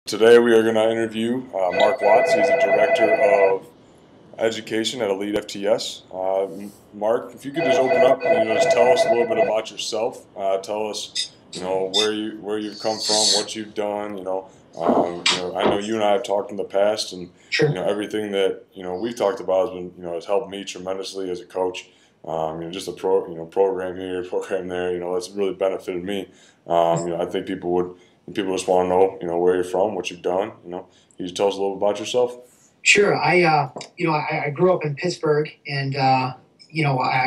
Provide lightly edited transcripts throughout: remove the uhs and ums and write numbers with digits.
Today we are going to interview Mark Watts. He's the Director of Education at Elite FTS. Mark, if you could just open up and just tell us a little bit about yourself. Tell us, where you've come from, what you've done. I know you and I have talked in the past, and Sure. everything that we've talked about has been has helped me tremendously as a coach. Just a program here, program there. That's really benefited me. I think people just want to know, where you're from, what you've done. Can you tell us a little about yourself? Sure. I grew up in Pittsburgh, and I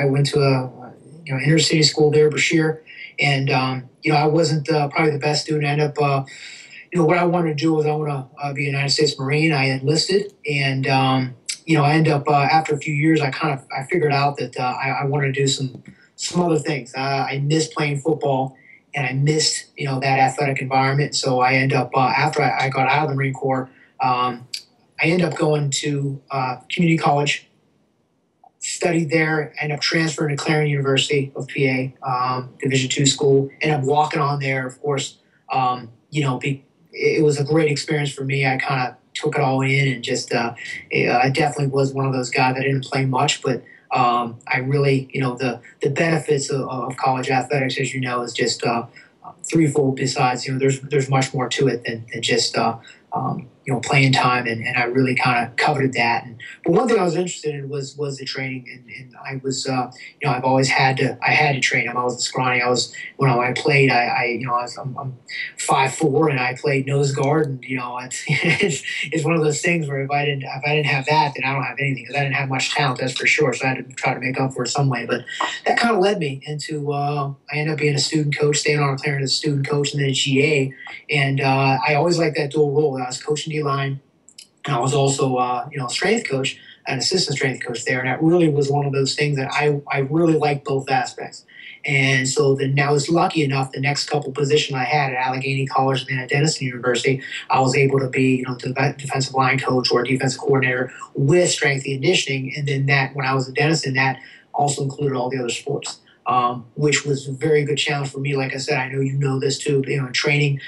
went to a inner city school there, Bashir, and I wasn't probably the best student. I ended up, what I wanted to do was I want to be a United States Marine. I enlisted, and I ended up after a few years, I figured out that I wanted to do some other things. I missed playing football, and I missed that athletic environment. So I ended up after I got out of the Marine Corps, I ended up going to community college, studied there, ended up transferring to Clarendon University of PA, Division II school, ended up walking on there. Of course, it was a great experience for me. I kind of took it all in, and just I definitely was one of those guys that didn't play much, but I really, the benefits of college athletics, as you know, is just threefold. Besides, there's much more to it than just playing time, and I really kind of coveted that. But one thing I was interested in was the training, and I was I've always had to train. I was scrawny. When I played, I'm 5'4", and I played nose guard, and it's one of those things where if I didn't have that, then I don't have anything, because I didn't have much talent, that's for sure. So I had to try to make up for it some way. But that kind of led me into I ended up being a student coach, staying on Clarendon as a student coach, and then a GA. And I always liked that dual role. I was coaching D-line, and I was also strength coach, an assistant strength coach there. And that really was one of those things that I really liked both aspects. And so then I was lucky enough, the next couple positions I had at Allegheny College and then at Denison University, I was able to be defensive line coach or defensive coordinator with strength and conditioning. And then that, when I was at Denison, that also included all the other sports. Which was a very good challenge for me. Like I said, I know you know this too. Training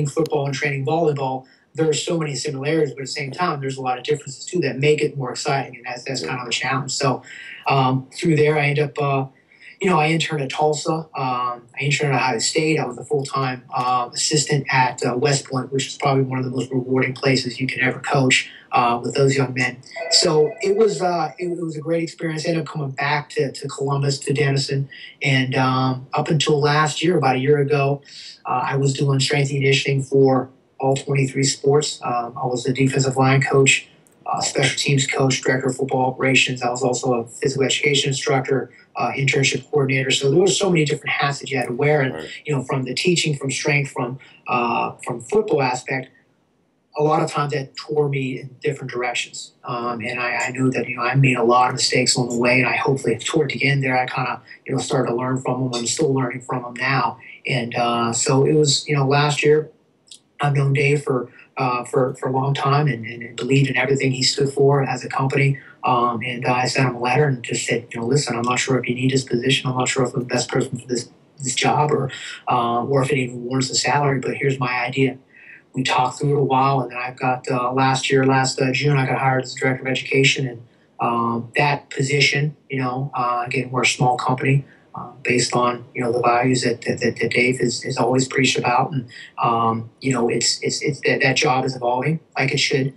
football and training volleyball, there are so many similarities, but at the same time, there's a lot of differences too that make it more exciting, and that's kind of a challenge. So through there, I ended up, I interned at Tulsa. I interned at Ohio State. I was a full-time assistant at West Point, which is probably one of the most rewarding places you can ever coach with those young men. So it was a great experience. I ended up coming back to Columbus, to Denison, and up until last year, about a year ago, I was doing strength and conditioning for all 23 sports. I was a defensive line coach, special teams coach, director of football operations. I was also a physical education instructor, internship coordinator. So there were so many different hats that you had to wear, and from the teaching, from strength, from football aspect, a lot of times that tore me in different directions. And I knew that I made a lot of mistakes on the way, and I hopefully toward the end there I kind of started to learn from them. I'm still learning from them now, and so it was last year. I've known Dave for a long time, and believed in everything he stood for as a company. And I sent him a letter and just said, listen, I'm not sure if you need this position. I'm not sure if I'm the best person for this job, or if it even warrants the salary. But here's my idea. We talked through it a while, and then I've got last June, I got hired as director of education, and that position, again, we're a small company. Based on the values that Dave has always preached about, and it's that job is evolving like it should.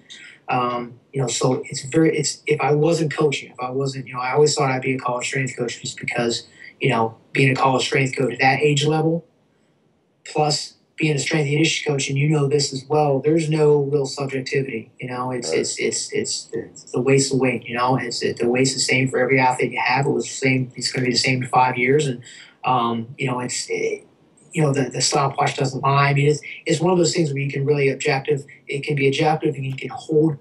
So it's if I wasn't coaching, if I wasn't, I always thought I'd be a college strength coach, just because being a college strength coach at that age level, plus being a strength and conditioning coach, and this as well, there's no real subjectivity. It's the weight's the weight. The weight's the same for every athlete you have. It was the same. It's going to be the same in 5 years, and the stopwatch doesn't lie. I mean, it's one of those things where you can really objective. It can be objective, and you can hold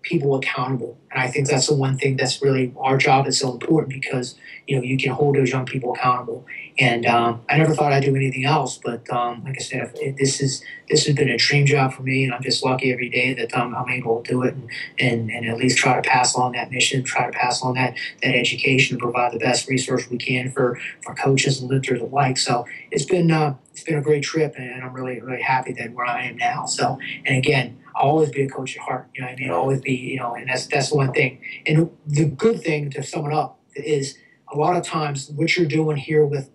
people accountable. And I think that's the one thing that's really our job is so important because, you can hold those young people accountable. And I never thought I'd do anything else, but like I said, this has been a dream job for me, and I'm just lucky every day that I'm able to do it and at least try to pass along that mission, try to pass along that education, and provide the best resource we can for coaches and lifters alike. So it's been a great trip, and I'm really, really happy that where I am now. So, and again, I'll always be a coach at heart. You know what I mean? I'll always be, and that's the one thing. And the good thing, to sum it up, is a lot of times what you're doing here with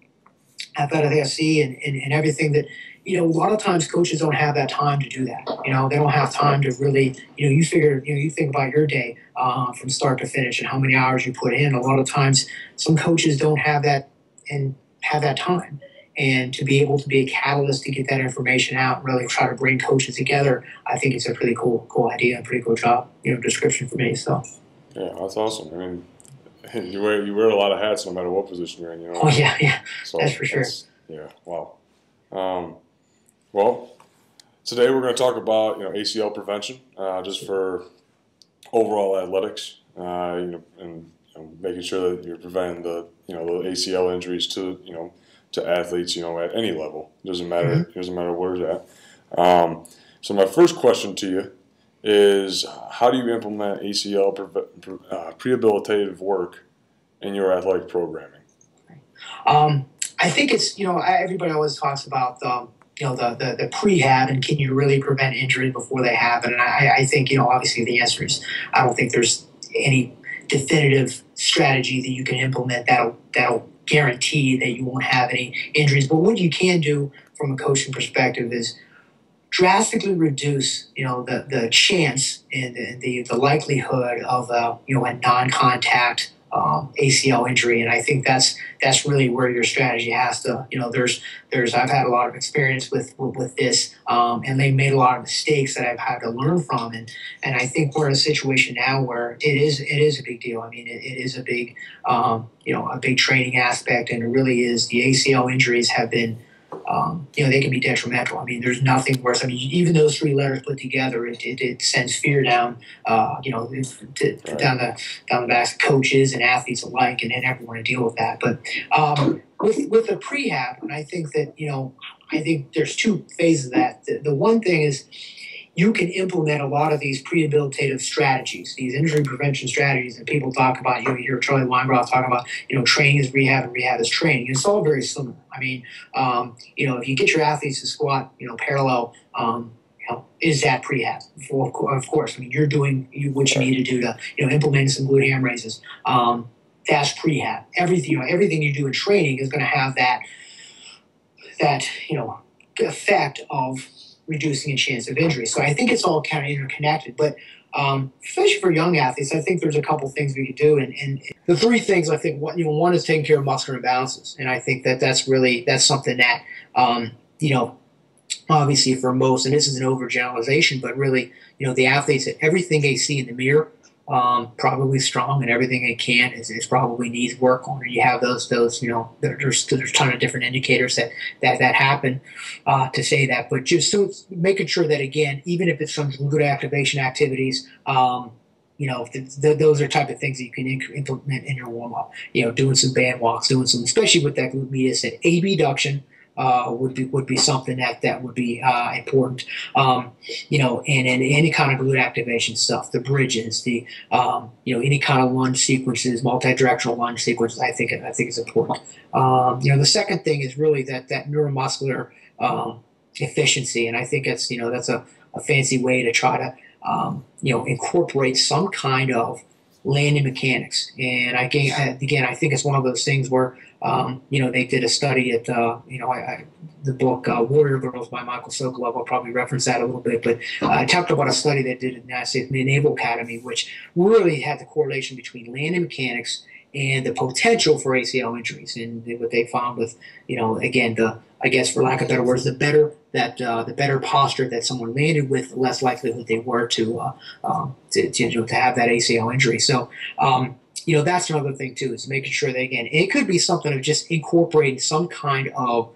Athletic SC and everything that, a lot of times coaches don't have that time to do that. They don't have time to really, you think about your day from start to finish and how many hours you put in. A lot of times some coaches don't have that and have that time. And to be able to be a catalyst to get that information out and really try to bring coaches together, I think it's a pretty cool idea, a pretty cool job, description for me. So. Yeah, that's awesome. I mean, you wear a lot of hats no matter what position you're in. Oh yeah, so that's for sure. Yeah, wow. Well, today we're going to talk about ACL prevention, just for overall athletics, and making sure that you're preventing the the ACL injuries to athletes at any level. It doesn't matter. Mm-hmm. It doesn't matter where it's at. So my first question to you is, how do you implement ACL prehabilitative work in your athletic programming? I think it's everybody always talks about the prehab and can you really prevent injury before they happen? And I think obviously the answer is I don't think there's any definitive strategy that you can implement that'll guarantee that you won't have any injuries. But what you can do from a coaching perspective is drastically reduce, the chance and the likelihood of a non-contact ACL injury, and I think that's really where your strategy has to. There's I've had a lot of experience with this, and they made a lot of mistakes that I've had to learn from, and I think we're in a situation now where it is a big deal. I mean, it is a big a big training aspect, and it really is. The ACL injuries have been. They can be detrimental. I mean, there's nothing worse. I mean, even those three letters put together, it sends fear down, down the backs of coaches and athletes alike, and everyone to deal with that. But with the prehab, and I think that I think there's two phases of that. The one thing is you can implement a lot of these prehabilitative strategies, these injury prevention strategies that people talk about. You hear Charlie Weingroff talking about, training is rehab and rehab is training. It's all very similar. I mean, if you get your athletes to squat, parallel, is that prehab? Of course. I mean, you're doing what you need to do to, implement some glute ham raises. That's prehab. Everything you do in training is going to have that effect of reducing a chance of injury. So I think it's all kind of interconnected. But especially for young athletes, I think there's a couple things we could do. And the three things I think, one is taking care of muscular imbalances. And I think that's something that, obviously for most, and this is an overgeneralization, but really, the athletes, everything they see in the mirror, probably strong, and everything they can is probably needs work on. And you have those there's a ton of different indicators that happen to say that. But just so it's making sure that, again, even if it's some good activation activities, those are type of things that you can implement in your warm up. Doing some band walks, especially with that glute medius, that abduction. Would be something that would be important, and any kind of glute activation stuff, the bridges, the any kind of lunge sequences, multi-directional lunge sequences. I think is important. The second thing is really that neuromuscular efficiency, and I think that's a fancy way to try to incorporate some kind of landing mechanics. And I think it's one of those things where they did a study at the book Warrior Girls by Michael Sokolov. I'll probably reference that a little bit, but I talked about a study that did at the Naval Academy, which really had the correlation between landing mechanics and the potential for ACL injuries. And what they found with, again, I guess for lack of better words, the better posture that someone landed with, the less likelihood they were to have that ACL injury. So, that's another thing too, is making sure that, again, it could be something of just incorporating some kind of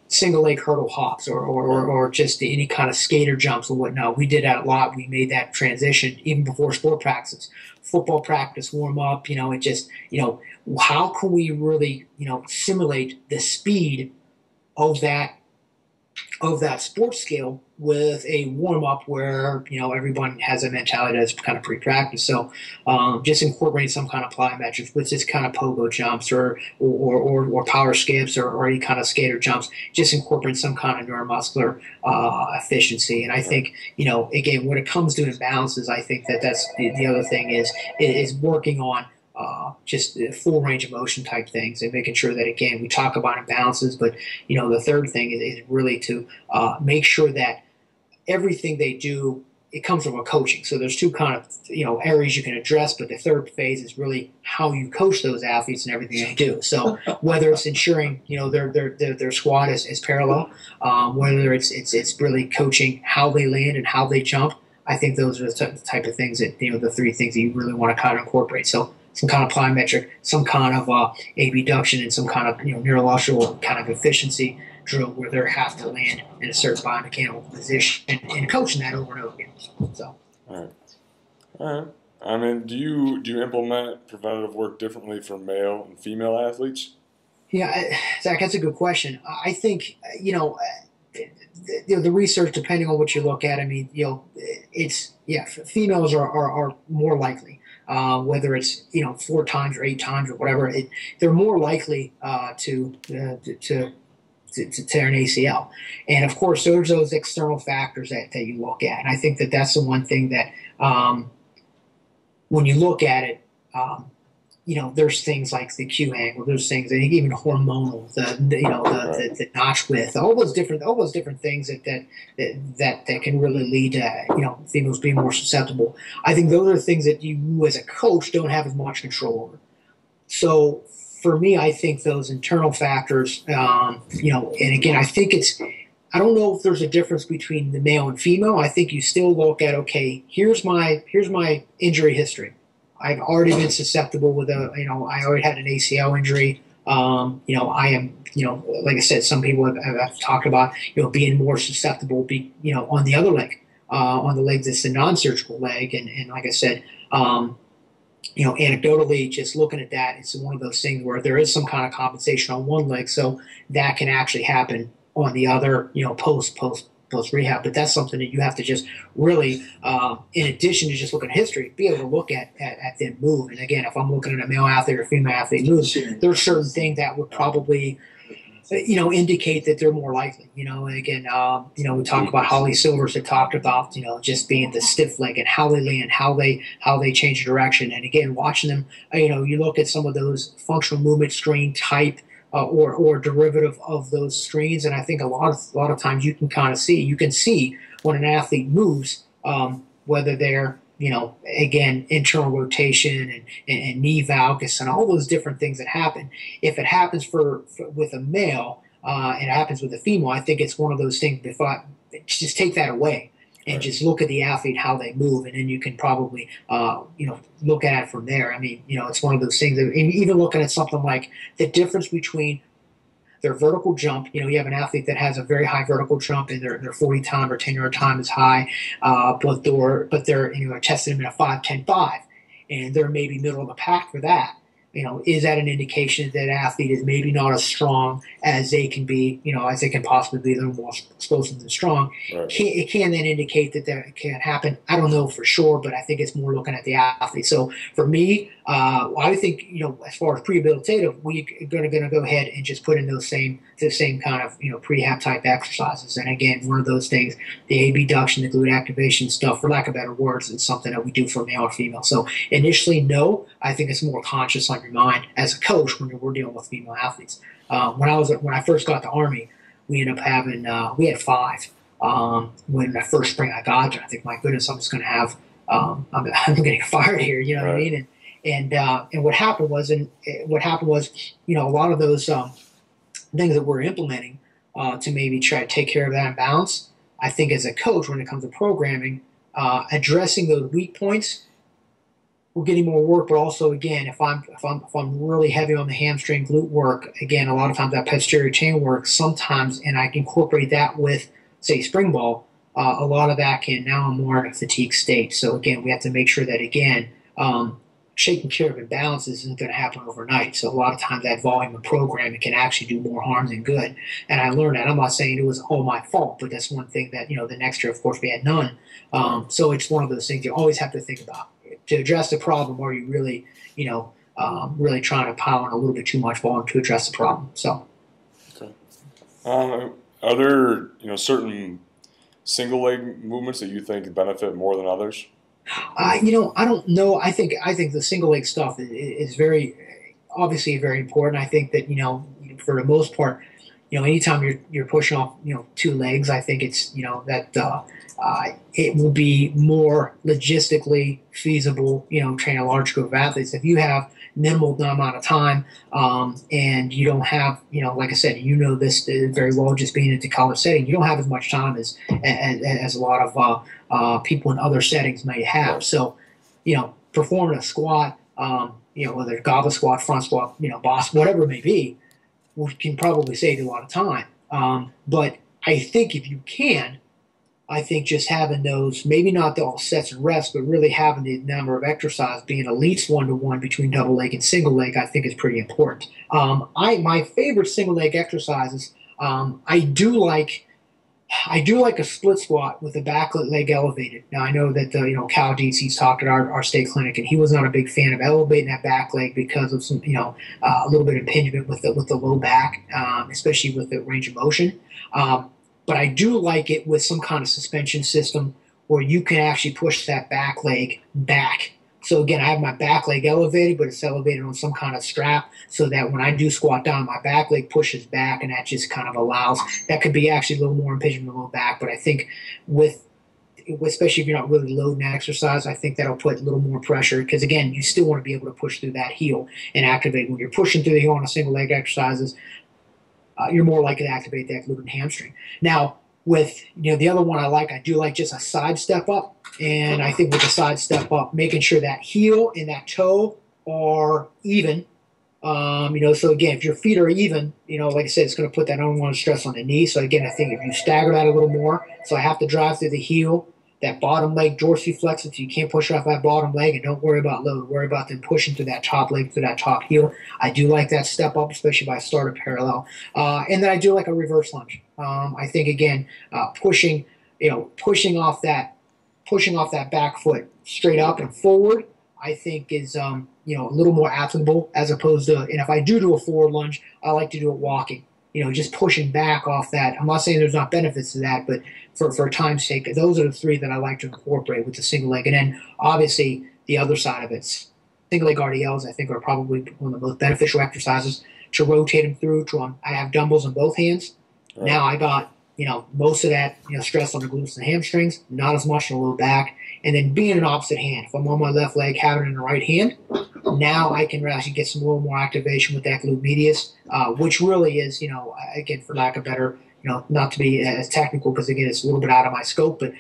single leg hurdle hops or just any kind of skater jumps and whatnot. We did that a lot. We made that transition even before sport practices, football practice, warm up. It just, how can we really, simulate the speed of that sports skill with a warm up where everyone has a mentality that's kind of pre-practice. So just incorporating some kind of plyometrics with this kind of pogo jumps or power skips or any kind of skater jumps, just incorporating some kind of neuromuscular efficiency. And I think again, when it comes to imbalances, I think that's the other thing is working on just full range of motion type things and making sure that, again, we talk about imbalances, but the third thing is really to make sure that everything they do, it comes from a coaching. So there's two kind of areas you can address, but the third phase is really how you coach those athletes and everything they do. So whether it's ensuring their squat is parallel, whether it's really coaching how they land and how they jump, I think those are the type of things that the three things that you really want to kind of incorporate. So some kind of plyometric, some kind of abduction, and some kind of neurological kind of efficiency drill where they have to land in a certain biomechanical position and coaching that over and over again. So, all right. I mean, do you implement preventative work differently for male and female athletes? Yeah, Zach, that's a good question. I think the research, depending on what you look at, I mean, females are more likely. Whether it's 4 times or 8 times or whatever, they're more likely to tear an ACL. And of course, there's those external factors that you look at. And I think that's the one thing that when you look at it, there's things like the Q angle, there's things, I think even hormonal, the notch width, all those different things that can really lead to females being more susceptible. I think those are things that you as a coach don't have as much control over. So for me, I think those internal factors, and again, I think I don't know if there's a difference between the male and female. I think you still look at, okay, here's my injury history. I've already been susceptible with I already had an ACL injury. I am, like I said, some people have talked about, being more susceptible, on the other leg, on the leg that's the non-surgical leg. And like I said, anecdotally, just looking at that, it's one of those things where there is some kind of compensation on one leg, so that can actually happen on the other, post rehab. But that's something that you have to just really, in addition to just looking at history, be able to look at them move. And again, if I'm looking at a male athlete or female athlete move, there's certain things that would probably indicate that they're more likely. And again, we talk about Holly Silvers that talked about, just being the stiff leg and how they land, how they change direction. And again, watching them, you look at some of those functional movement screen type or derivative of those screens, and I think a lot of times you can see when an athlete moves, whether they're again, internal rotation and knee valgus and all those different things that happen. If it happens with a male and it happens with a female, I think it's one of those things. Just take that away and just look at the athlete, how they move, and then you can probably look at it from there. I mean, it's one of those things that, even looking at something like the difference between their vertical jump. You have an athlete that has a very high vertical jump, and their 40 time or 10-yard time is high, but they're testing them in a 5.10.5, and they're maybe middle of the pack for that. Is that an indication that athlete is maybe not as strong as they can be, as they can possibly be? They're more explosive than strong. Right. It can then indicate that can happen. I don't know for sure, but I think it's more looking at the athlete. So for me, I think, as far as prehabilitative, we're going to go ahead and just put in the same kind of, prehab type exercises. And again, one of those things, the abduction, the glute activation stuff, for lack of better words, is something that we do for male or female. So initially, no, I think it's more conscious on your mind as a coach when we're dealing with female athletes. When I first got to Army, we ended up having, we had 5. When that first spring I got there, I think, my goodness, I'm just going to have, I'm getting fired here, you know what I mean? And what happened was, a lot of those things that we're implementing to maybe try to take care of that imbalance, I think as a coach, when it comes to programming, addressing those weak points we're getting more work, but also again, if I'm really heavy on the hamstring glute work, again, a lot of times that posterior chain work sometimes, and I can incorporate that with say spring ball. A lot of that can now I'm more in a fatigue state. So again, we have to make sure that again, taking care of imbalances isn't going to happen overnight. So a lot of times that volume of programming can actually do more harm than good. And I learned that. I'm not saying it was all my fault, but that's one thing that the next year, of course, we had none. So it's one of those things you always have to think about. To address the problem, or are you really, really trying to pile on a little bit too much volume to address the problem? So, okay. Are there certain single leg movements that you think benefit more than others? I don't know. I think the single leg stuff is very obviously very important. I think that for the most part, anytime you're pushing off two legs, I think it's that it will be more logistically feasible, train a large group of athletes. If you have minimal amount of time, and you don't have, like I said, this very well, just being in the college setting, you don't have as much time as a lot of people in other settings may have. So, performing a squat, whether goblet squat, front squat, boss, whatever it may be, we can probably save you a lot of time. But I think if you can, I think just having those, maybe not the all sets and reps, but really having the number of exercise being at least 1-to-1 between double leg and single leg, I think is pretty important. My favorite single leg exercises, I do like a split squat with the back leg elevated. Now I know that Cal Dietz, he's talked at our state clinic, and he was not a big fan of elevating that back leg because of some a little bit of impingement with the low back, especially with the range of motion. But I do like it with some kind of suspension system where you can actually push that back leg back. So again, I have my back leg elevated, but it's elevated on some kind of strap so that when I do squat down, my back leg pushes back, and that just kind of allows, that could be actually a little more impingement in the low back. But I think especially if you're not really loading that exercise, I think that'll put a little more pressure because, again, you still want to be able to push through that heel and activate. When you're pushing through the heel on a single leg exercises, you're more likely to activate that glute and hamstring. Now, with the other one I do like just a side step up, and I think with the side step up, making sure that heel and that toe are even. So again, if your feet are even, like I said, it's going to put that unwanted stress on the knee. So again, I think if you stagger that a little more, so I have to drive through the heel, that bottom leg dorsiflex, so you can't push off that bottom leg, and don't worry about load. Worry about them pushing through that top leg, through that top heel. I do like that step up, especially if I start a parallel. And then I do like a reverse lunge. I think again, pushing off that back foot straight up and forward, I think is a little more applicable as opposed to. And if I do a forward lunge, I like to do it walking. Just pushing back off that. I'm not saying there's not benefits to that, but for time's sake, those are the three that I like to incorporate with the single leg. And then obviously the other side of it, single leg RDLs, I think are probably one of the most beneficial exercises to rotate them through. I have dumbbells in both hands. Right. Now I got most of that stress on the glutes and hamstrings, not as much on the low back. And then being an opposite hand, if I'm on my left leg, having it in the right hand, now I can actually get some little more activation with that glute medius, which really is, again, for lack of better, not to be as technical because, again, it's a little bit out of my scope, but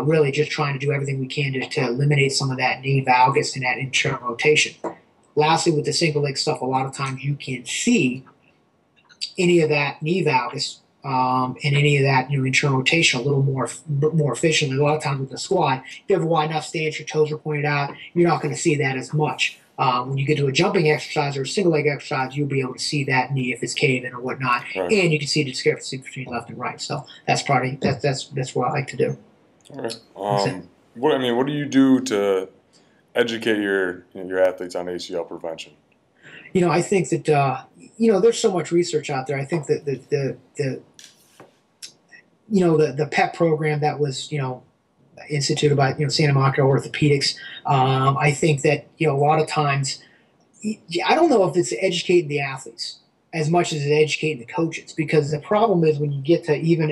really just trying to do everything we can to eliminate some of that knee valgus and that internal rotation. Lastly, with the single leg stuff, a lot of times you can see any of that knee valgus and any of that internal rotation a little more efficiently. A lot of times with the squat, if you have a wide enough stance, your toes are pointed out, you're not going to see that as much. When you get to a jumping exercise or a single leg exercise, you'll be able to see that knee if it's caving or whatnot, right. And you can see the discrepancy between left and right. So that's that's what I like to do. All right. What do you do to educate your athletes on ACL prevention? I think that there's so much research out there. I think that the PEP program that was instituted by Santa Monica Orthopedics. I think that a lot of times, I don't know if it's educating the athletes as much as it's educating the coaches, because the problem is when you get to even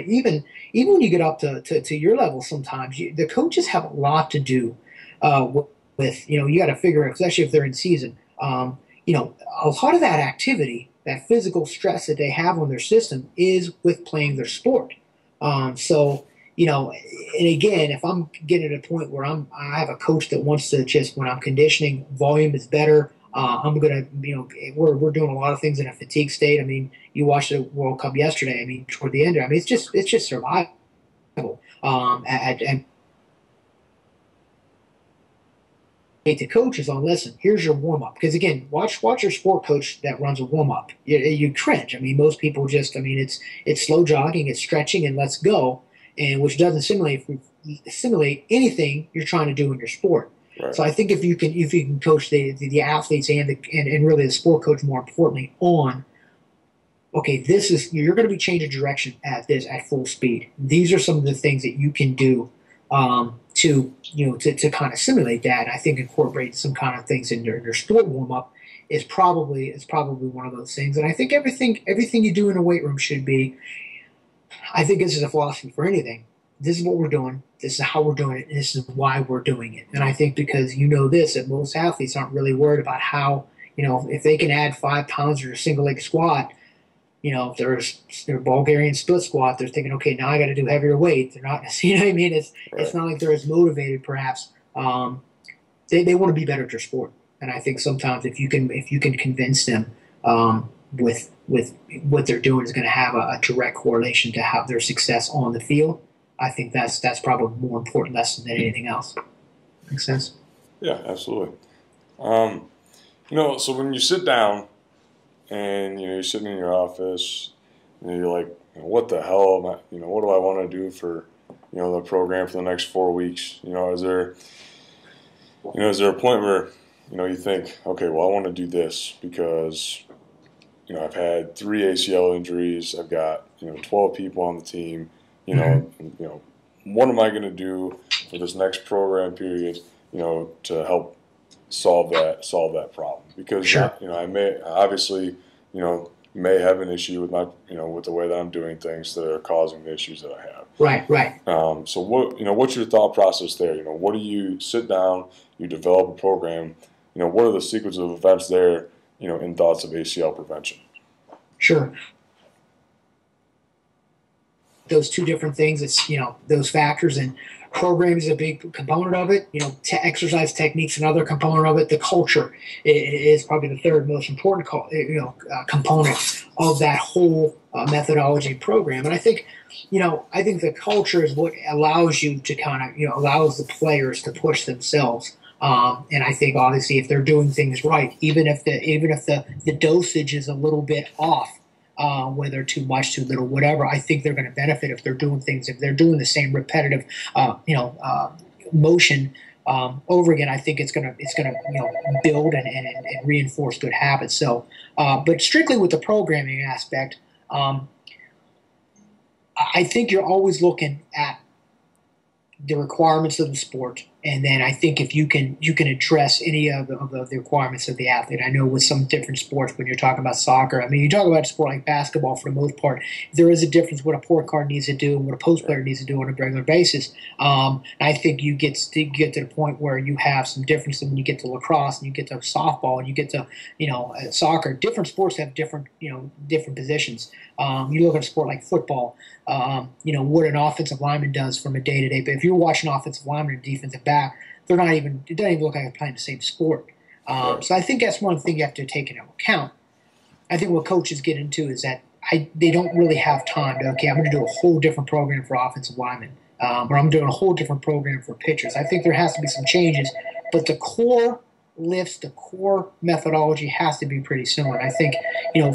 when you get up to your level, sometimes the coaches have a lot to do with you got to figure out, especially if they're in season. A lot of that activity, that physical stress that they have on their system is with playing their sport. So And again, if I'm getting to a point where I have a coach that wants to just, when I'm conditioning, volume is better. I'm gonna, we're doing a lot of things in a fatigue state. I mean, you watched the World Cup yesterday. I mean, toward the end, I mean, it's just survival. And the coaches on, listen, here's your warm up. Because again, watch your sport coach that runs a warm up. You cringe. I mean, most people just, I mean, it's slow jogging, it's stretching, and let's go, and which doesn't simulate anything you're trying to do in your sport. Right. So I think if you can coach the athletes and really the sport coach, more importantly, on, okay, this is, you're going to be changing direction at full speed. These are some of the things that you can do to kind of simulate that. I think incorporate some kind of things in your sport warm up is probably one of those things. And I think everything you do in a weight room should be. I think this is a philosophy for anything. This is what we're doing. This is how we're doing it. And this is why we're doing it. And I think because that most athletes aren't really worried about how, if they can add 5 pounds to a single leg squat. If they're Bulgarian split squat, they're thinking, okay, now I got to do heavier weight. They're not, what I mean? It's not like they're as motivated, perhaps. They want to be better at their sport, and I think sometimes if you can convince them with what they're doing is going to have a direct correlation to how their success on the field. I think that's probably a more important lesson than anything else. Make sense? Yeah, absolutely. So when you sit down and you're sitting in your office and you're like, what the hell am I, what do I want to do for the program for the next 4 weeks? Is there a point where you think, okay, well, I want to do this because I've had 3 ACL injuries, I've got 12 people on the team, what am I going to do for this next program period to help solve that problem? Because Sure. I may obviously may have an issue with my with the way that I'm doing things that are causing the issues that I have. Right. So what's your thought process there? What do you sit down, you develop a program, what are the sequence of events there, in thoughts of ACL prevention? Sure. Those two different things, it's those factors, and program is a big component of it. Exercise techniques, another component of it. The culture is probably the third most important component of that whole methodology program. And I think the culture is what allows you to kind of allows the players to push themselves. And I think obviously if they're doing things right, even if the dosage is a little bit off, whether too much, too little, whatever, I think they're going to benefit if they're doing things. If they're doing the same repetitive, motion over again, I think it's going to build and reinforce good habits. So, but strictly with the programming aspect, I think you're always looking at the requirements of the sport. And then I think if you can address any of the requirements of the athlete. I know with some different sports, when you're talking about soccer, I mean, you talk about a sport like basketball for the most part, there is a difference what a point guard needs to do and what a post player needs to do on a regular basis. I think you get to the point where you have some difference when you get to lacrosse and you get to softball and you get to soccer. Different sports have different positions. You look at a sport like football, what an offensive lineman does from a day-to-day. But if you're watching offensive lineman and defensive back, it doesn't even look like they're playing the same sport. So I think that's one thing you have to take into account. I think what coaches get into is that they don't really have time to, okay, I'm going to do a whole different program for offensive linemen, or I'm doing a whole different program for pitchers. I think there has to be some changes, but the core lifts, the core methodology has to be pretty similar. And I think,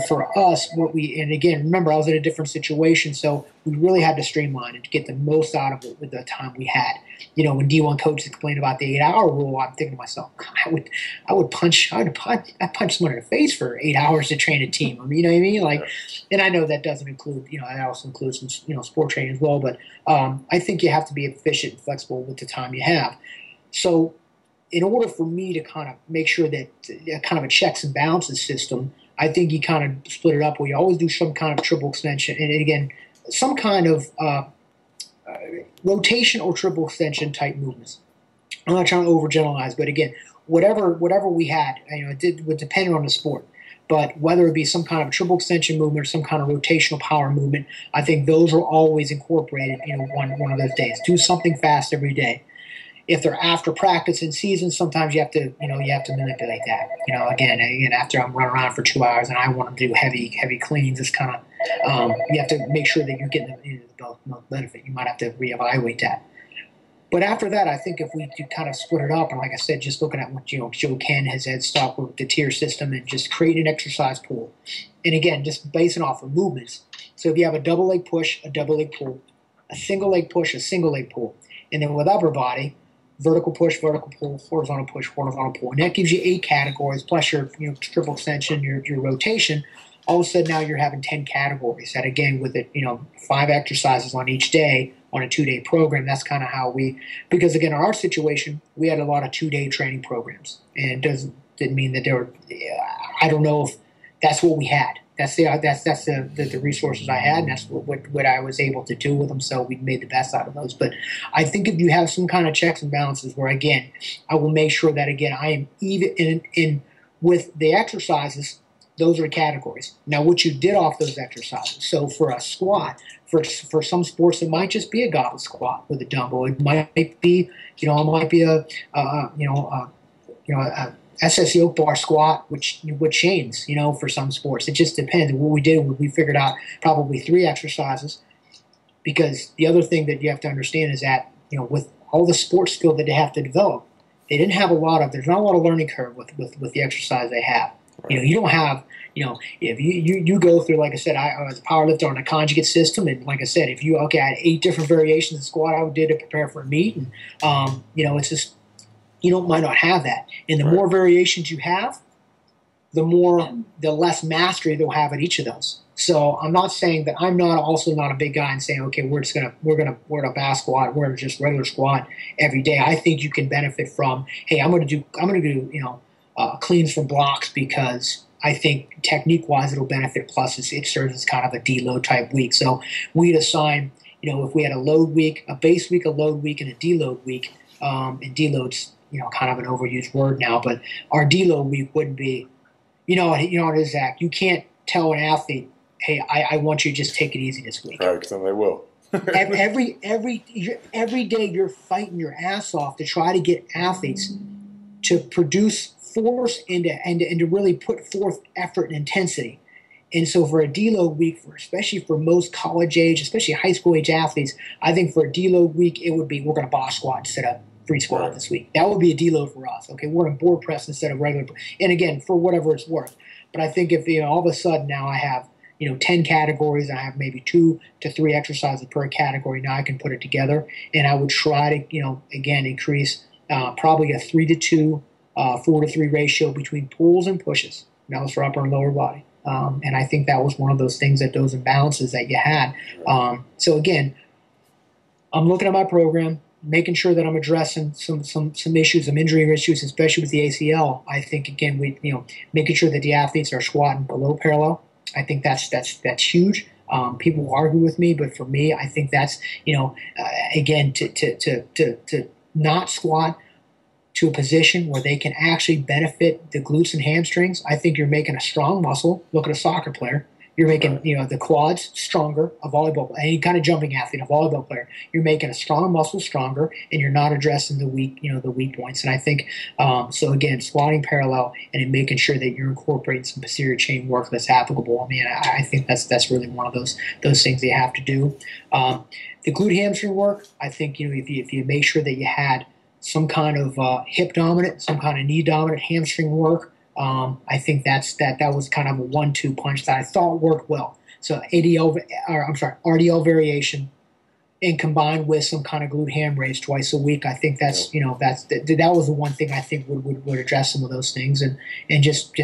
for us, and again, remember, I was in a different situation, so we really had to streamline it to get the most out of it with the time we had. When D1 coaches explained about the 8-hour rule, I'm thinking to myself, I'd punch someone in the face for 8 hours to train a team. I mean, you know what I mean? Like, and I know that doesn't include, that also includes some, sport training as well. But I think you have to be efficient and flexible with the time you have. So, in order for me to kind of make sure that kind of a checks and balances system, I think you kind of split it up where you always do some kind of triple extension. And again, some kind of rotation or triple extension type movements. I'm not trying to overgeneralize, but again, whatever we had, it would depend on the sport. But whether it be some kind of a triple extension movement or some kind of rotational power movement, I think those are always incorporated, one of those days. Do something fast every day. If they're after practice in season, sometimes you have to manipulate that. Again, after I'm running around for 2 hours and I want to do heavy cleans, it's kind of you have to make sure that you're getting the most benefit. You might have to reevaluate that. But after that, I think if we do kind of split it up, and like I said, just looking at what Joe Ken has had stock with the tier system and just create an exercise pool, and again, just basing off of movements. So if you have a double leg push, a double leg pull, a single leg push, a single leg pull, and then with upper body, vertical push, vertical pull, horizontal push, horizontal pull, and that gives you 8 categories plus your triple extension, your rotation. All of a sudden now you're having 10 categories. That again with it, 5 exercises on each day on a 2-day program. That's kind of how because again in our situation we had a lot of 2-day training programs, and it didn't mean that there were. I don't know if that's what we had. That's the resources I had, and that's what I was able to do with them. So we made the best out of those. But I think if you have some kind of checks and balances, where again I will make sure that again I am even in with the exercises. Those are categories. Now, what you did off those exercises. So for a squat, for some sports, it might just be a goblet squat with a dumbbell. It might be, a SS yoke bar squat, which with chains. For some sports, it just depends. What we did, we figured out probably 3 exercises, because the other thing that you have to understand is that with all the sports skill that they have to develop, they didn't have there's not a lot of learning curve with the exercise they have. Right. You don't have, if you go through, like I said, I was a power lifter on a conjugate system, and like I said, I had 8 different variations of squat I did to prepare for a meet, and it's just might not have that, and the more variations you have, the less mastery they'll have at each of those. So I'm not saying that I'm also not a big guy and saying, okay, we're gonna back squat, we're gonna just regular squat every day. I think you can benefit from, hey, I'm gonna do cleans from blocks, because I think technique-wise it'll benefit. Plus, it serves as kind of a deload type week. So we'd assign, if we had a load week, a base week, a load week, and a deload week. And deload's kind of an overused word now, but our deload week wouldn't be, what it is, Zach. You can't tell an athlete, hey, I want you to just take it easy this week. Right, because then they will. every day you're fighting your ass off to try to get athletes to produce force and to really put forth effort and intensity. And so for a deload week, especially for most college age, especially high school age athletes, I think for a deload week, it would be, we're going to box squat instead of free squat this week. That would be a deload for us. Okay, we're going to board press instead of regular. And again, for whatever it's worth. But I think if all of a sudden now I have 10 categories, and I have maybe 2 to 3 exercises per category, now I can put it together, and I would try to again increase probably a 3-to-2. 4-to-3 ratio between pulls and pushes. That was for upper and lower body. And I think that was one of those things, that those imbalances that you had. So again, I'm looking at my program, making sure that I'm addressing some issues, some injury issues, especially with the ACL. I think again, making sure that the athletes are squatting below parallel. I think that's huge. People will argue with me, but for me, I think that's again to not squat to a position where they can actually benefit the glutes and hamstrings. I think you're making a strong muscle. Look at a soccer player. You're making the quads stronger. A volleyball, any kind of jumping athlete, a volleyball player. You're making a strong muscle stronger, and you're not addressing the weak points. And I think so. Again, squatting parallel and in making sure that you're incorporating some posterior chain work that's applicable. I mean, I think that's really one of those things that you have to do. The glute hamstring work. I think if you make sure that you had some kind of hip dominant, some kind of knee dominant hamstring work. I think that was kind of a 1-2 punch that I thought worked well. So RDL variation, and combined with some kind of glute ham raise twice a week. I think that was the one thing I think would address some of those things, and just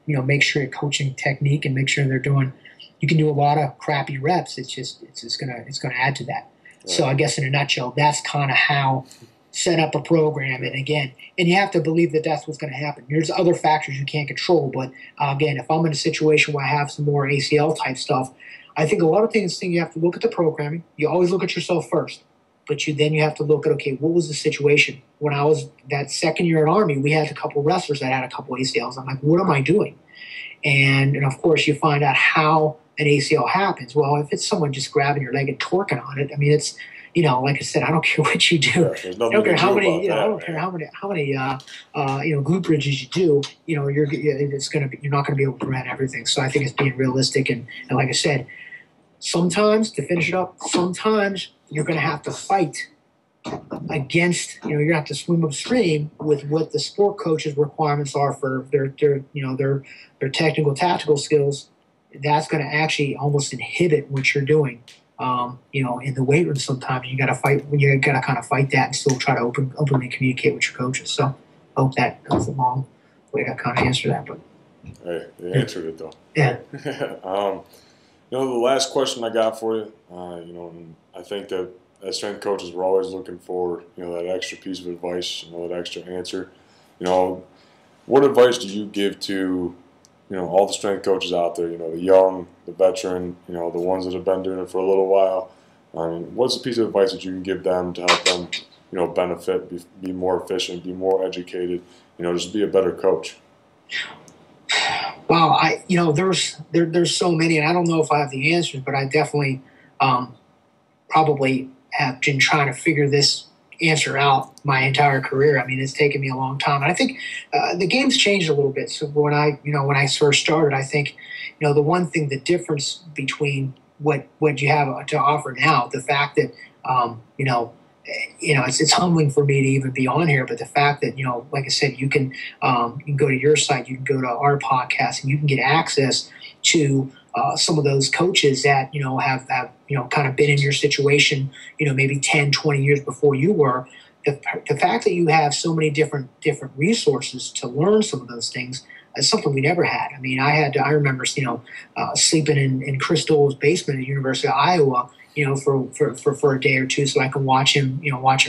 make sure you're coaching technique and make sure they're doing. You can do a lot of crappy reps. It's gonna add to that. Right. So I guess in a nutshell, that's kind of how set up a program. And again, you have to believe that that's what's going to happen. There's other factors you can't control, but again, if I'm in a situation where I have some more ACL type stuff, I think a lot of things you have to look at the programming. You always look at yourself first, but then you have to look at, okay, what was the situation? When I was that second year at Army, we had a couple wrestlers that had a couple ACLs. I'm like, what am I doing? And of course, you find out how an ACL happens. Well, if it's someone just grabbing your leg and torquing on it, I mean, it's, like I said, I don't care what you do. Yeah, I don't care how many, I don't care how many, glute bridges you do. You're not going to be able to prevent everything. So I think it's being realistic. And like I said, sometimes, to finish it up, sometimes you're going to have to fight against, you're going to have to swim upstream with what the sport coach's requirements are for their technical, tactical skills. That's going to actually almost inhibit what you're doing. In the weight room, sometimes you got to fight. You got to kind of fight that and still try to openly communicate with your coaches. So I hope that was a long way to kind of answer that. But hey, you answered it though. Yeah. The last question I got for you, and I think that as strength coaches, we're always looking for, that extra piece of advice, that extra answer. What advice do you give to, all the strength coaches out there, the young, the veteran, the ones that have been doing it for a little while? I mean, what's a piece of advice that you can give them to help them, benefit, be more efficient, be more educated, just be a better coach? Wow, there's so many, and I don't know if I have the answers, but I definitely probably have been trying to figure this answer out my entire career. I mean, it's taken me a long time. And I think the game's changed a little bit. So when I first started, I think, the one thing, the difference between what you have to offer now, the fact that, it's humbling for me to even be on here, but the fact that, like I said, you can go to your site, you can go to our podcast, and you can get access to some of those coaches that, have kind of been in your situation, maybe 10, 20 years before you were. The fact that you have so many different resources to learn some of those things is something we never had. I mean, I remember, sleeping in Chris Dole's basement at the University of Iowa, for a day or two so I can watch him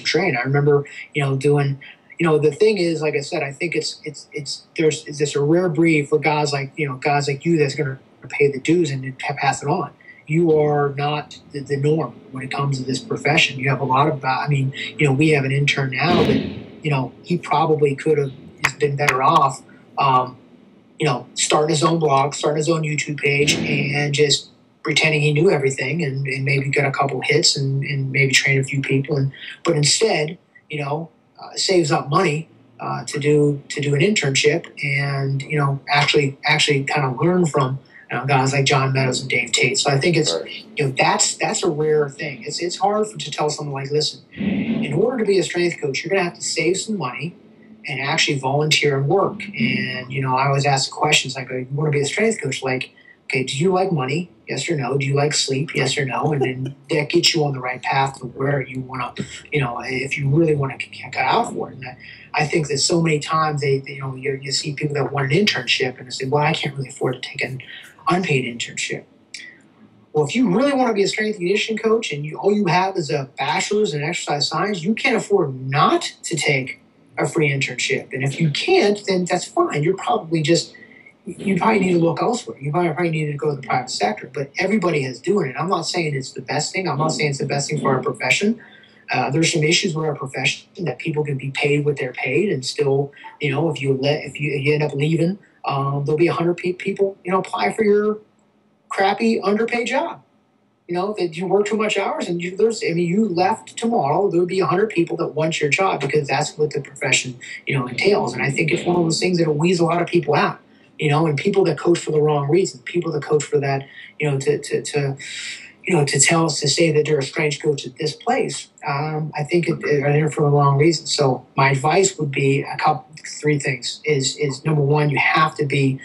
train. I remember, doing, the thing is, like I said, I think there's this a rare breed for guys like you that's going to pay the dues and pass it on. You are not the norm when it comes to this profession. You have a lot of, we have an intern now that, he probably could have been better off, starting his own blog, starting his own YouTube page, and just pretending he knew everything and maybe get a couple hits and maybe train a few people. But instead, saves up money to do an internship and, actually kind of learn from guys like John Meadows and Dave Tate. So I think it's, that's a rare thing. It's hard to tell someone like, listen, in order to be a strength coach, you're going to have to save some money and actually volunteer and work. And, I always ask questions like, you want to be a strength coach? Like, okay, do you like money? Yes or no? Do you like sleep? Yes or no? And then that gets you on the right path to where you want to, if you really want to cut out for it. And I think that so many times you see people that want an internship and they say, well, I can't really afford to take an unpaid internship. Well, if you really want to be a strength and conditioning coach and all you have is a bachelor's in exercise science, you can't afford not to take a free internship. And if you can't, then that's fine. You probably need to look elsewhere. You probably need to go to the private sector. But everybody is doing it. I'm not saying it's the best thing. I'm not saying it's the best thing for our profession. There's some issues with our profession that people can be paid what they're paid, and still, if you end up leaving, there'll be 100 people, apply for your crappy underpaid job. That you work too much hours and you left tomorrow, there would be 100 people that want your job because that's what the profession, entails. And I think it's one of those things that will weasel a lot of people out. And people that coach for the wrong reason, people that coach for that, to say that they're a strength coach at this place, I think they're there for the wrong reason. So my advice would be three things. Is number one, you have to be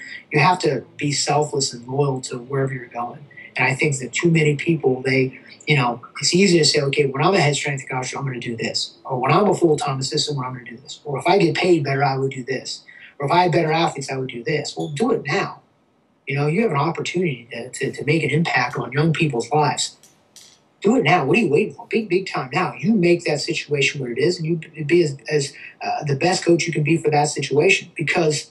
selfless and loyal to wherever you're going. And I think that too many people, it's easy to say, okay, when I'm a head strength coach, I'm going to do this, or when I'm a full-time assistant, I'm going to do this, or if I get paid better, I would do this. Or if I had better athletes, I would do this. Well, do it now. You have an opportunity to make an impact on young people's lives. Do it now. What are you waiting for? Big time now. You make that situation where it is, and you be as the best coach you can be for that situation, because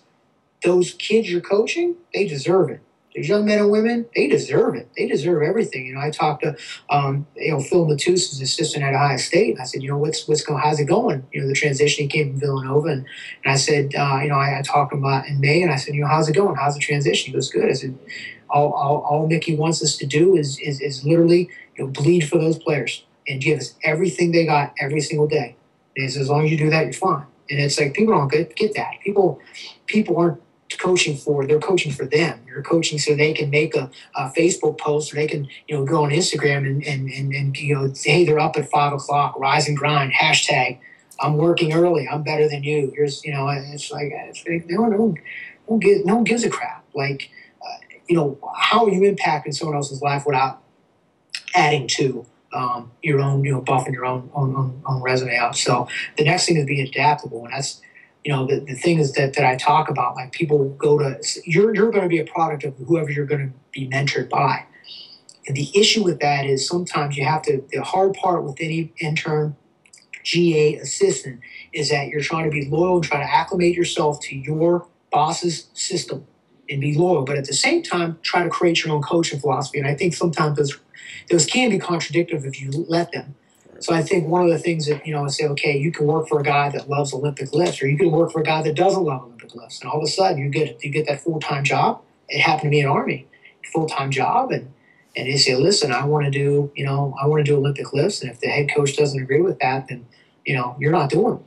those kids you're coaching, they deserve it. Those young men and women, they deserve it. They deserve everything. I talked to, Phil Matus, who's assistant at Ohio State. And I said, how's it going? The transition, he came from Villanova. And I said, I talked to him in May, and I said, how's it going? How's the transition? He goes, good. I said, all Mickey wants us to do is literally, bleed for those players and give us everything they got every single day. And he says, as long as you do that, you're fine. And it's like, people don't get that. People aren't they're coaching for them. You're coaching so they can make a Facebook post, or they can, go on Instagram and hey, they're up at 5 o'clock, rise and grind, hashtag, I'm working early, I'm better than you. Here's, it's like no one gives a crap. Like, how are you impacting someone else's life without adding to your own, buffing your own resume out? So the next thing is be adaptable, and that's, the thing is that I talk about, like, people go to, you're going to be a product of whoever you're going to be mentored by. And the issue with that is sometimes you have to, the hard part with any intern, GA, assistant, is that you're trying to be loyal and try to acclimate yourself to your boss's system and be loyal. But at the same time, try to create your own coaching philosophy. And I think sometimes those can be contradictory if you let them. So I think one of the things that, I say, okay, you can work for a guy that loves Olympic lifts, or you can work for a guy that doesn't love Olympic lifts. And all of a sudden you get that full-time job. It happened to me in Army, full-time job. And they say, listen, I want to do Olympic lifts. And if the head coach doesn't agree with that, then, you're not doing them.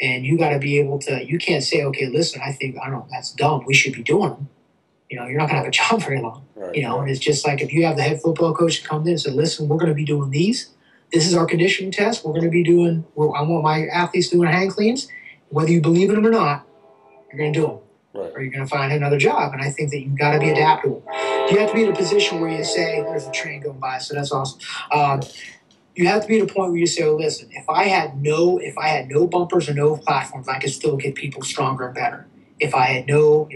And you got to be able to, you can't say, okay, listen, I don't know, that's dumb, we should be doing them. You're not going to have a job very long. Right. And it's just like if you have the head football coach come in and say, listen, we're going to be doing these. This is our conditioning test. We're going to be doing, I want my athletes doing hang cleans. Whether you believe in them or not, you're going to do them. Right. Or you're going to find another job. And I think that you've got to be adaptable. You have to be in a position where you say, there's a train going by, so that's awesome. You have to be at a point where you say, oh, listen, if I had no bumpers or no platforms, I could still get people stronger and better. If I had no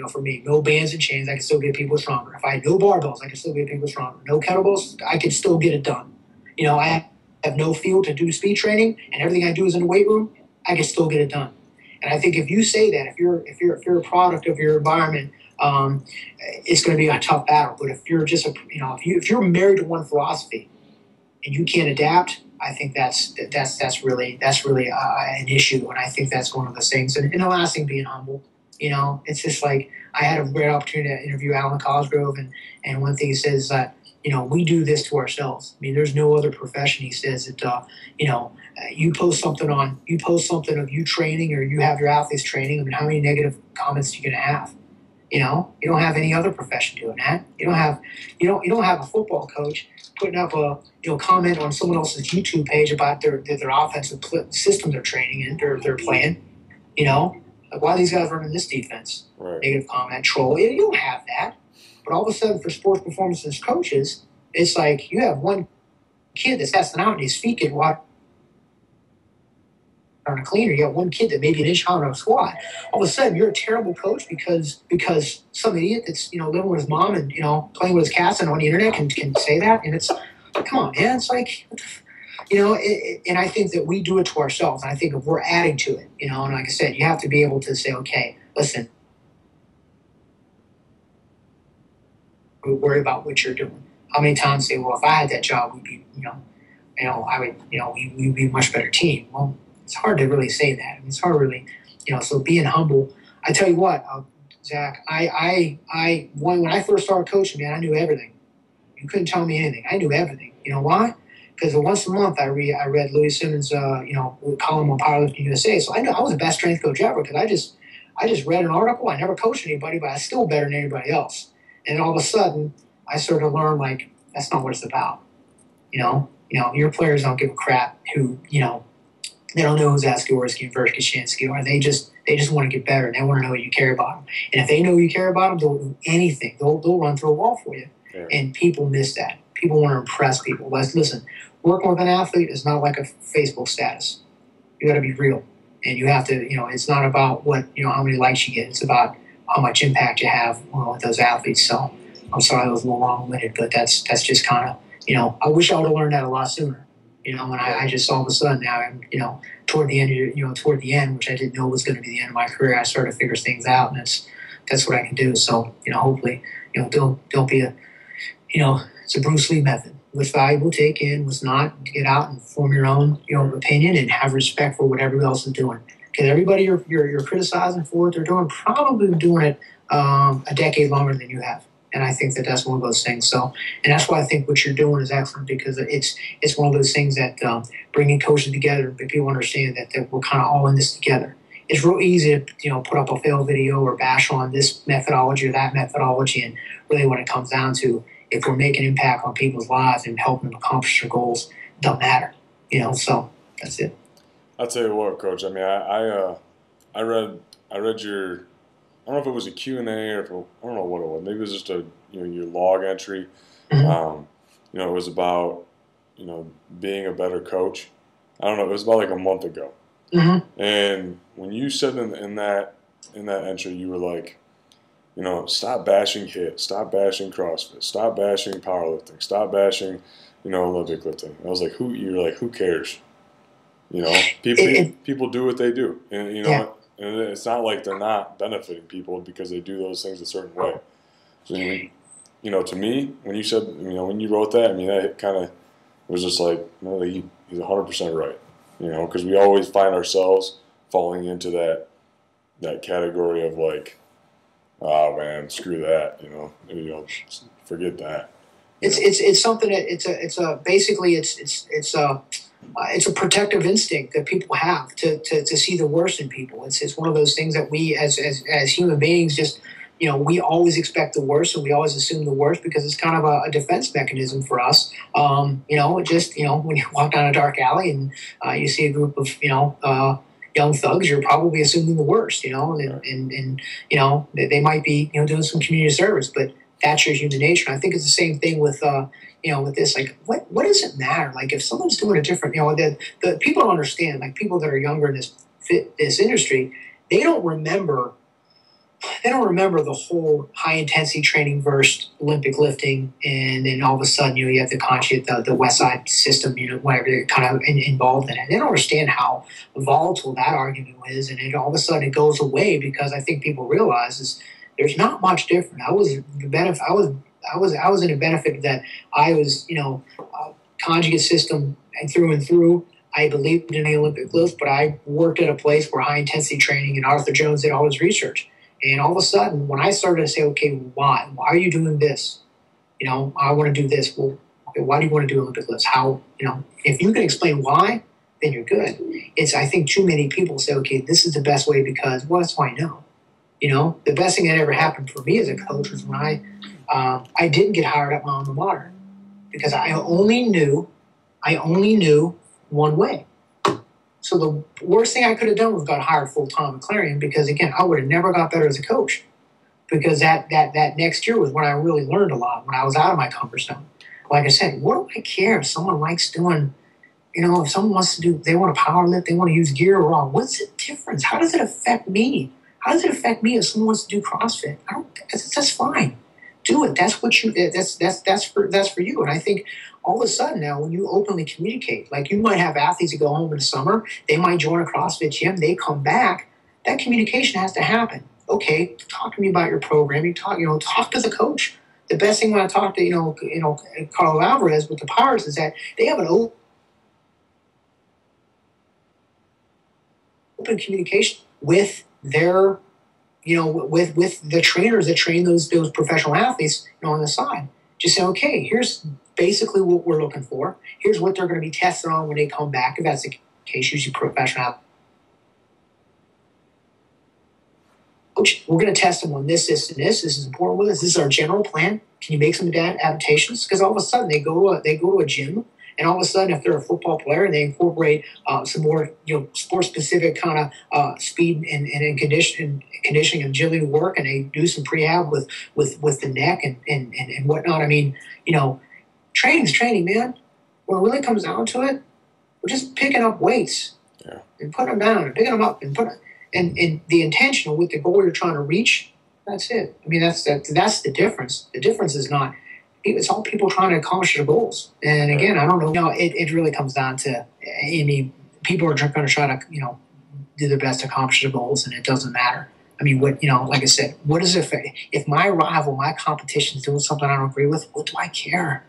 bands and chains, I could still get people stronger. If I had no barbells, I could still get people stronger. No kettlebells, I could still get it done. I have no field to do speed training, and everything I do is in the weight room, I can still get it done. And I think if you say that, if you're a product of your environment, it's going to be a tough battle. But if you're just if you're married to one philosophy and you can't adapt, I think that's really an issue. And I think that's one of those things. And the last thing, being humble. It's just like, I had a great opportunity to interview Alan Cosgrove, and one thing he says is that, we do this to ourselves. I mean, there's no other profession, he says, that, you post something of you training, or you have your athletes training. I mean, how many negative comments are you going to have? You don't have any other profession doing that. You don't have a football coach putting up a comment on someone else's YouTube page about their offensive system they're training in, they're playing. Like, why are these guys running this defense? Right. Negative comment, troll. You don't have that. But all of a sudden, for sports performance coaches, it's like you have one kid that's testing out and his feet get water on a cleaner. You got one kid that maybe an inch higher on a squat. All of a sudden, you're a terrible coach because some idiot that's living with his mom and playing with his cats and on the internet can say that. And it's, come on, man. It's like, and I think that we do it to ourselves. And I think if we're adding to it, and like I said, you have to be able to say, okay, listen, worry about what you're doing. How many times say, well, if I had that job, we'd be, we'd be a much better team. Well, it's hard to really say that. I mean, it's hard to really, so being humble. I tell you what, Zach, when I first started coaching, man, I knew everything. You couldn't tell me anything. I knew everything. You know why? Because once a month I read Louis Simmons' column on Powerlifting USA. So I knew I was the best strength coach ever because I just read an article. I never coached anybody, but I was still better than anybody else. And all of a sudden, I started to learn, like, that's not what it's about. Your players don't give a crap who, they don't know who's Askiorski versus Kashansky, or they just want to get better. They want to know what you care about them. And if they know you care about them, they'll do anything. They'll run through a wall for you. Yeah. And people miss that. People want to impress people. Listen, working with an athlete is not like a Facebook status. You got to be real. And you have to, it's not about what, how many likes you get. It's about how much impact you have with those athletes. So I'm sorry I was a little long-winded, but that's just kind of, I wish I would have learned that a lot sooner. And I just all of a sudden now I'm, toward the end, which I didn't know was going to be the end of my career, I started to figure things out, and that's what I can do. So, hopefully, don't be it's a Bruce Lee method. What's valuable, take in. What's not, get out and form your own, opinion and have respect for what everybody else is doing. Because everybody you're criticizing for what they're doing, probably doing it a decade longer than you have. And I think that's one of those things. So, and that's why I think what you're doing is excellent, because it's one of those things that bringing coaches together, but people understand that we're kind of all in this together. It's real easy to put up a fail video or bash on this methodology or that methodology, and really when it comes down to, if we're making an impact on people's lives and helping them accomplish their goals, it doesn't matter. So that's it. I'll tell you what, Coach. I mean, I read your, I don't know if it was a Q&A or if I don't know what it was. Maybe it was just a your log entry. Mm-hmm. It was about being a better coach. I don't know. It was about like a month ago. Mm-hmm. And when you said in that entry, you were like, stop bashing HIIT, stop bashing CrossFit, stop bashing powerlifting, stop bashing, Olympic lifting. I was like, who cares? People do what they do, and Yeah. and it's not like they're not benefiting people because they do those things a certain way. So, to me, when you said, when you wrote that, I mean, that kind of was just like, no, he's 100% right. Because we always find ourselves falling into that category of like, oh man, screw that, forget that. It's something that it's a protective instinct that people have to see the worst in people. It's one of those things that we as human beings just, we always expect the worst and we always assume the worst because it's kind of a defense mechanism for us. When you walk down a dark alley and you see a group of, young thugs, you're probably assuming the worst, and they might be, doing some community service, but that's your human nature. And I think it's the same thing with, with this, like, what does it matter? Like, if someone's doing a different, the people don't understand, like, people that are younger in this industry, they don't remember the whole high intensity training versus Olympic lifting, and then all of a sudden, you have the West Side system, whatever they're kind of involved in it. They don't understand how volatile that argument is, and all of a sudden it goes away because I think people realize is there's not much different. I was in a benefit that I was, conjugate system and through. I believed in the Olympic lift, but I worked at a place where high intensity training and Arthur Jones did all his research. And all of a sudden, when I started to say, okay, why? Why are you doing this? I want to do this. Well, okay, why do you want to do Olympic lifts? How, if you can explain why, then you're good. I think too many people say, okay, this is the best way because, well, that's why I know. The best thing that ever happened for me as a coach was when I didn't get hired at my alma mater because I only knew one way. So the worst thing I could have done was got hired full-time at Clarion because, again, I would have never got better as a coach because that next year was when I really learned a lot, when I was out of my comfort zone. Like I said, what do I care if someone likes doing, if someone wants to do, they want to power lift, they want to use gear or wrong. What's the difference? How does it affect me? How does it affect me if someone wants to do CrossFit? That's fine. Do it. That's what you. That's for you. And I think all of a sudden now, when you openly communicate, like you might have athletes that go home in the summer, they might join a CrossFit gym, they come back. That communication has to happen. Okay, talk to me about your program. You talk to the coach. The best thing when I talk to Carlo Alvarez with the Pirates is that they have an open communication with their, with the trainers that train those professional athletes, on the side. Just say, okay, here's basically what we're looking for. Here's what they're going to be tested on when they come back. If that's the case, usually professional coach, we're going to test them on this, and this. This is important with us. This is our general plan. Can you make some adaptations? Because all of a sudden they go to a gym. And all of a sudden, if they're a football player and they incorporate some more, sport-specific kind of speed and conditioning and agility work, and they do some prehab with the neck and whatnot. I mean, training's training, man. When it really comes down to it, we're just picking up weights and putting them down and picking them up and and the intentional with the goal you're trying to reach. That's it. I mean, that's the difference. The difference is not. It's all people trying to accomplish their goals. And again, I don't know. It really comes down to people are going to try to do their best to accomplish their goals, and it doesn't matter. I mean, like I said, what is it if my rival, my competition is doing something I don't agree with? What do I care?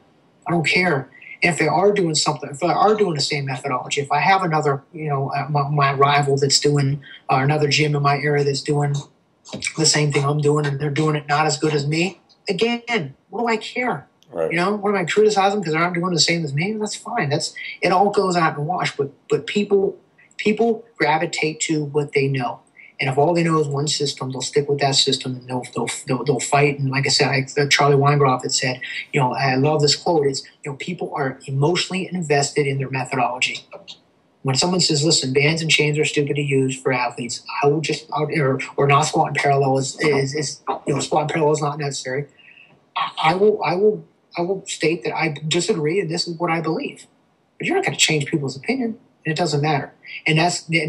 I don't care. And if they are doing something, if they are doing the same methodology, if I have another, my rival that's doing, another gym in my area that's doing the same thing I'm doing, and they're doing it not as good as me, again, what do I care? Right. What am I criticizing because they're not doing the same as me? That's fine. It all goes out in the wash. But people gravitate to what they know. And if all they know is one system, they'll stick with that system, and they'll fight. And like I said, Charlie Weingroff had said, I love this quote. It's, people are emotionally invested in their methodology. When someone says, "Listen, bands and chains are stupid to use for athletes," I will just or not squat in parallel is squat in parallel is not necessary. I will state that I disagree, and this is what I believe. But you're not going to change people's opinion, and it doesn't matter. And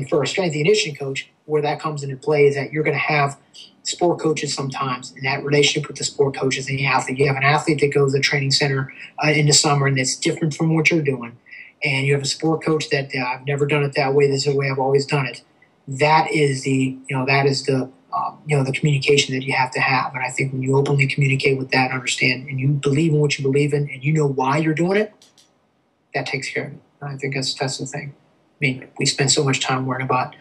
for a strength and conditioning coach, where that comes into play is that you're going to have sport coaches sometimes, and that relationship with the sport coaches and the athlete. You have an athlete that goes to the training center in the summer, and that's different from what you're doing. And you have a sport coach that I've never done it that way. This is the way I've always done it. That is the communication that you have to have. And I think when you openly communicate with that, understand, and you believe in what you believe in, and you know why you're doing it, that takes care of it. And I think that's the thing. I mean, we spend so much time worrying about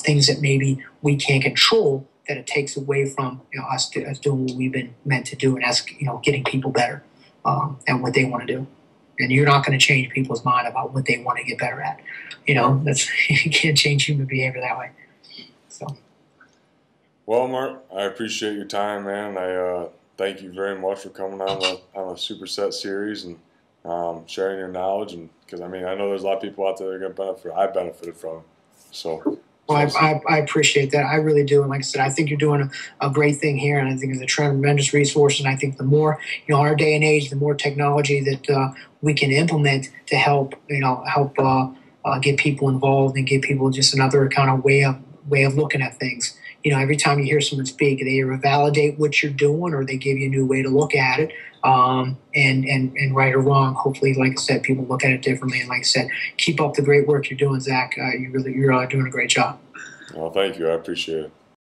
things that maybe we can't control, that it takes away from us doing what we've been meant to do, and that's getting people better at what they want to do. And you're not going to change people's mind about what they want to get better at. That's you can't change human behavior that way. So. Well, Mark, I appreciate your time, man. I thank you very much for coming on the Superset series and sharing your knowledge. And because I know there's a lot of people out there that are going to benefit. I benefited from it. So. Well, I appreciate that. I really do. And like I said, I think you're doing a great thing here, and I think it's a tremendous resource. And I think the more, our day and age, the more technology that we can implement to help get people involved and give people just another kind of way of looking at things. Every time you hear someone speak, they either validate what you're doing or they give you a new way to look at it. And right or wrong, hopefully, like I said, people look at it differently. And like I said, keep up the great work you're doing, Zach. You're doing a great job. Well, thank you. I appreciate it.